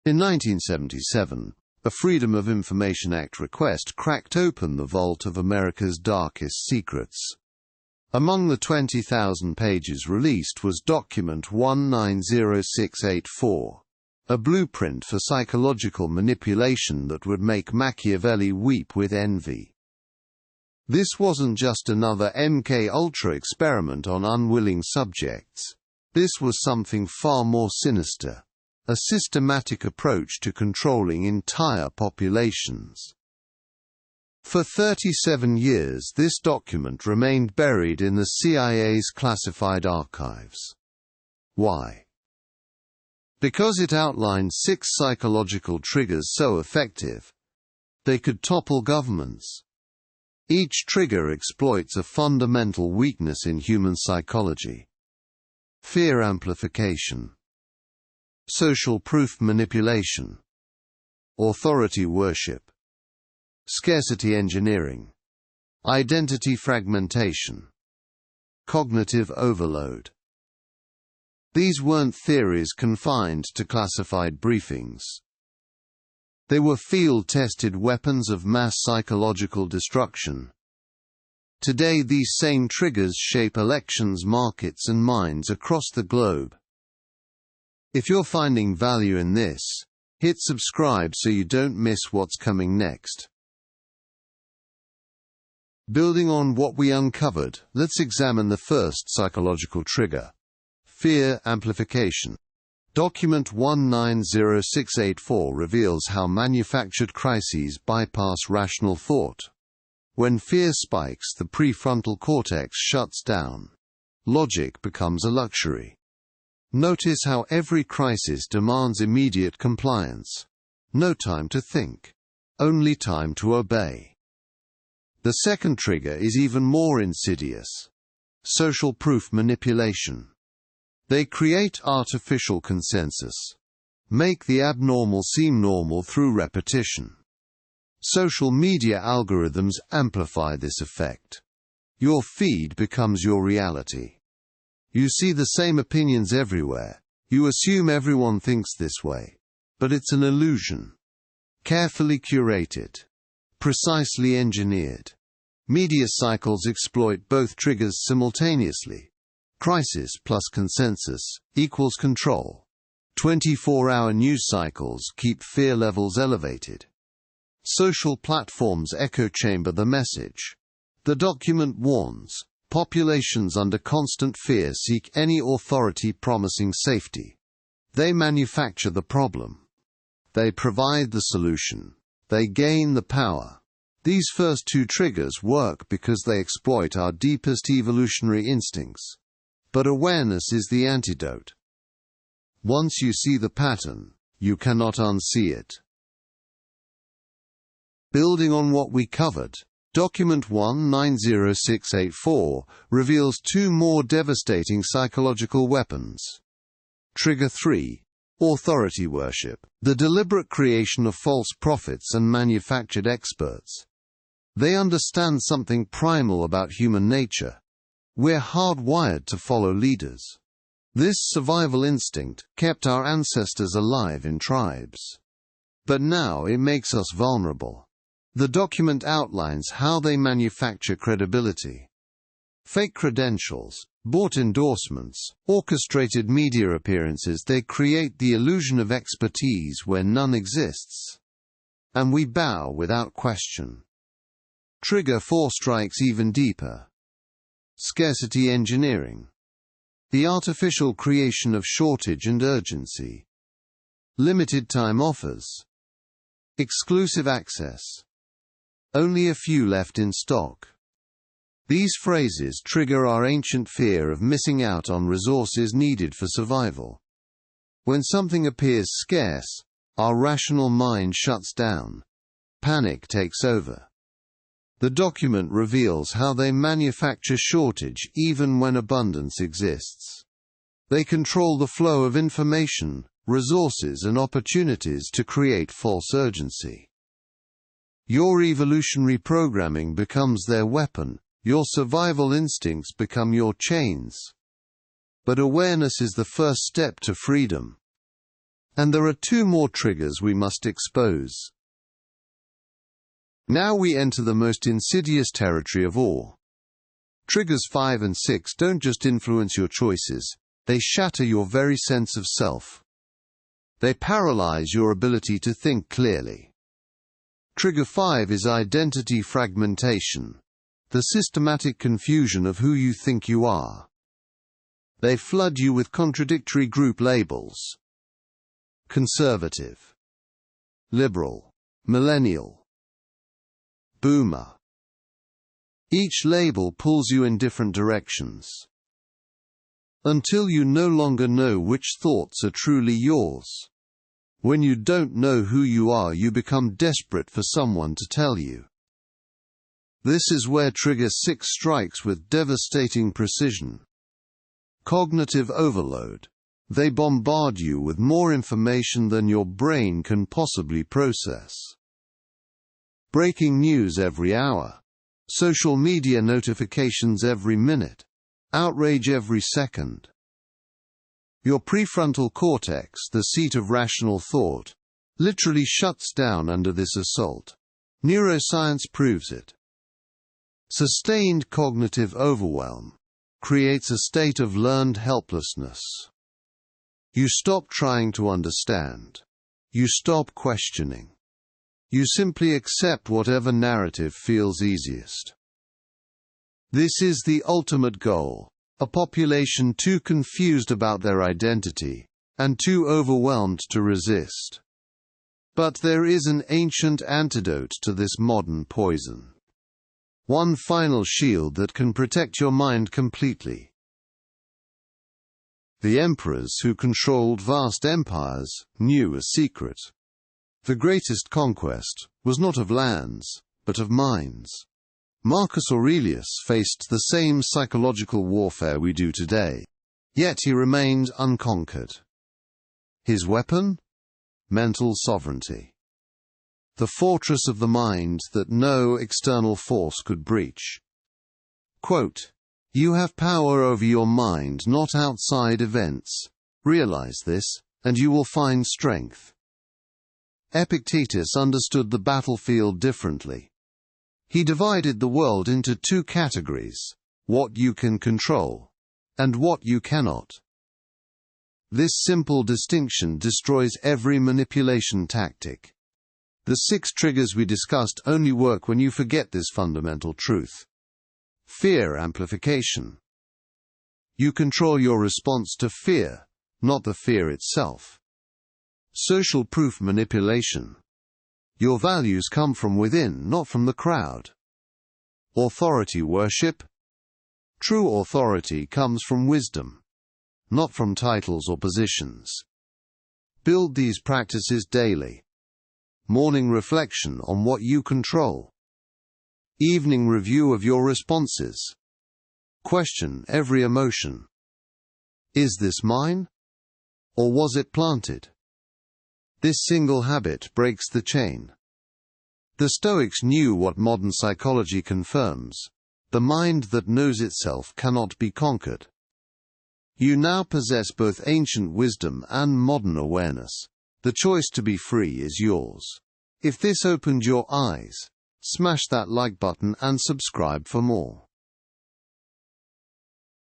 In 1977, a Freedom of Information Act request cracked open the vault of America's darkest secrets. Among the 20,000 pages released was document 190684, a blueprint for psychological manipulation that would make Machiavelli weep with envy. This wasn't just another MKUltra experiment on unwilling subjects. This was something far more sinister, a systematic approach to controlling entire populations. For 37 years this document remained buried in the CIA's classified archives. Why? Because it outlined 6 psychological triggers so effective they could topple governments. Each trigger exploits a fundamental weakness in human psychology: fear amplification, social proof manipulation, authority worship, scarcity engineering, identity fragmentation, cognitive overload. These weren't theories confined to classified briefings. They were field-tested weapons of mass psychological destruction. Today these same triggers shape elections, markets and minds across the globe. If you're finding value in this, hit subscribe so you don't miss what's coming next. Building on what we uncovered, let's examine the first psychological trigger: fear amplification. Document 190684 reveals how manufactured crises bypass rational thought. When fear spikes, the prefrontal cortex shuts down. Logic becomes a luxury. Notice how every crisis demands immediate compliance. No time to think. Only time to obey. The second trigger is even more insidious: social proof manipulation. They create artificial consensus. Make the abnormal seem normal through repetition. Social media algorithms amplify this effect. Your feed becomes your reality. You see the same opinions everywhere. You assume everyone thinks this way. But it's an illusion. Carefully curated. Precisely engineered. Media cycles exploit both triggers simultaneously. Crisis plus consensus equals control. 24-hour news cycles keep fear levels elevated. Social platforms echo chamber the message. The document warns, populations under constant fear seek any authority promising safety. They manufacture the problem. They provide the solution. They gain the power. These first 2 triggers work because they exploit our deepest evolutionary instincts. But awareness is the antidote. Once you see the pattern, you cannot unsee it. Building on what we covered, document 190684 reveals 2 more devastating psychological weapons. Trigger 3: authority worship, the deliberate creation of false prophets and manufactured experts. They understand something primal about human nature. We're hardwired to follow leaders. This survival instinct kept our ancestors alive in tribes. But now it makes us vulnerable. The document outlines how they manufacture credibility. Fake credentials, bought endorsements, orchestrated media appearances. They create the illusion of expertise where none exists. And we bow without question. Trigger 4 strikes even deeper. Scarcity engineering. The artificial creation of shortage and urgency. Limited time offers. Exclusive access. Only a few left in stock. These phrases trigger our ancient fear of missing out on resources needed for survival. When something appears scarce, our rational mind shuts down. Panic takes over. The document reveals how they manufacture shortage even when abundance exists. They control the flow of information, resources and opportunities to create false urgency. Your evolutionary programming becomes their weapon, your survival instincts become your chains. But awareness is the first step to freedom. And there are two more triggers we must expose. Now we enter the most insidious territory of all. Triggers 5 and 6 don't just influence your choices, they shatter your very sense of self. They paralyze your ability to think clearly. Trigger 5 is identity fragmentation, the systematic confusion of who you think you are. They flood you with contradictory group labels: conservative, liberal, millennial, boomer. Each label pulls you in different directions, until you no longer know which thoughts are truly yours. When you don't know who you are, you become desperate for someone to tell you. This is where Trigger 6 strikes with devastating precision. Cognitive overload. They bombard you with more information than your brain can possibly process. Breaking news every hour. Social media notifications every minute. Outrage every second. Your prefrontal cortex, the seat of rational thought, literally shuts down under this assault. Neuroscience proves it. Sustained cognitive overwhelm creates a state of learned helplessness. You stop trying to understand. You stop questioning. You simply accept whatever narrative feels easiest. This is the ultimate goal, a population too confused about their identity, and too overwhelmed to resist. But there is an ancient antidote to this modern poison. One final shield that can protect your mind completely. The emperors who controlled vast empires knew a secret. The greatest conquest was not of lands, but of minds. Marcus Aurelius faced the same psychological warfare we do today, yet he remained unconquered. His weapon? Mental sovereignty. The fortress of the mind that no external force could breach. Quote, "You have power over your mind, not outside events. Realize this, and you will find strength." Epictetus understood the battlefield differently. He divided the world into two categories: what you can control, and what you cannot. This simple distinction destroys every manipulation tactic. The 6 triggers we discussed only work when you forget this fundamental truth. Fear amplification. You control your response to fear, not the fear itself. Social proof manipulation. Your values come from within, not from the crowd. Authority worship. True authority comes from wisdom, not from titles or positions. Build these practices daily. Morning reflection on what you control. Evening review of your responses. Question every emotion. Is this mine? Or was it planted? This single habit breaks the chain. The Stoics knew what modern psychology confirms: the mind that knows itself cannot be conquered. You now possess both ancient wisdom and modern awareness. The choice to be free is yours. If this opened your eyes, smash that like button and subscribe for more.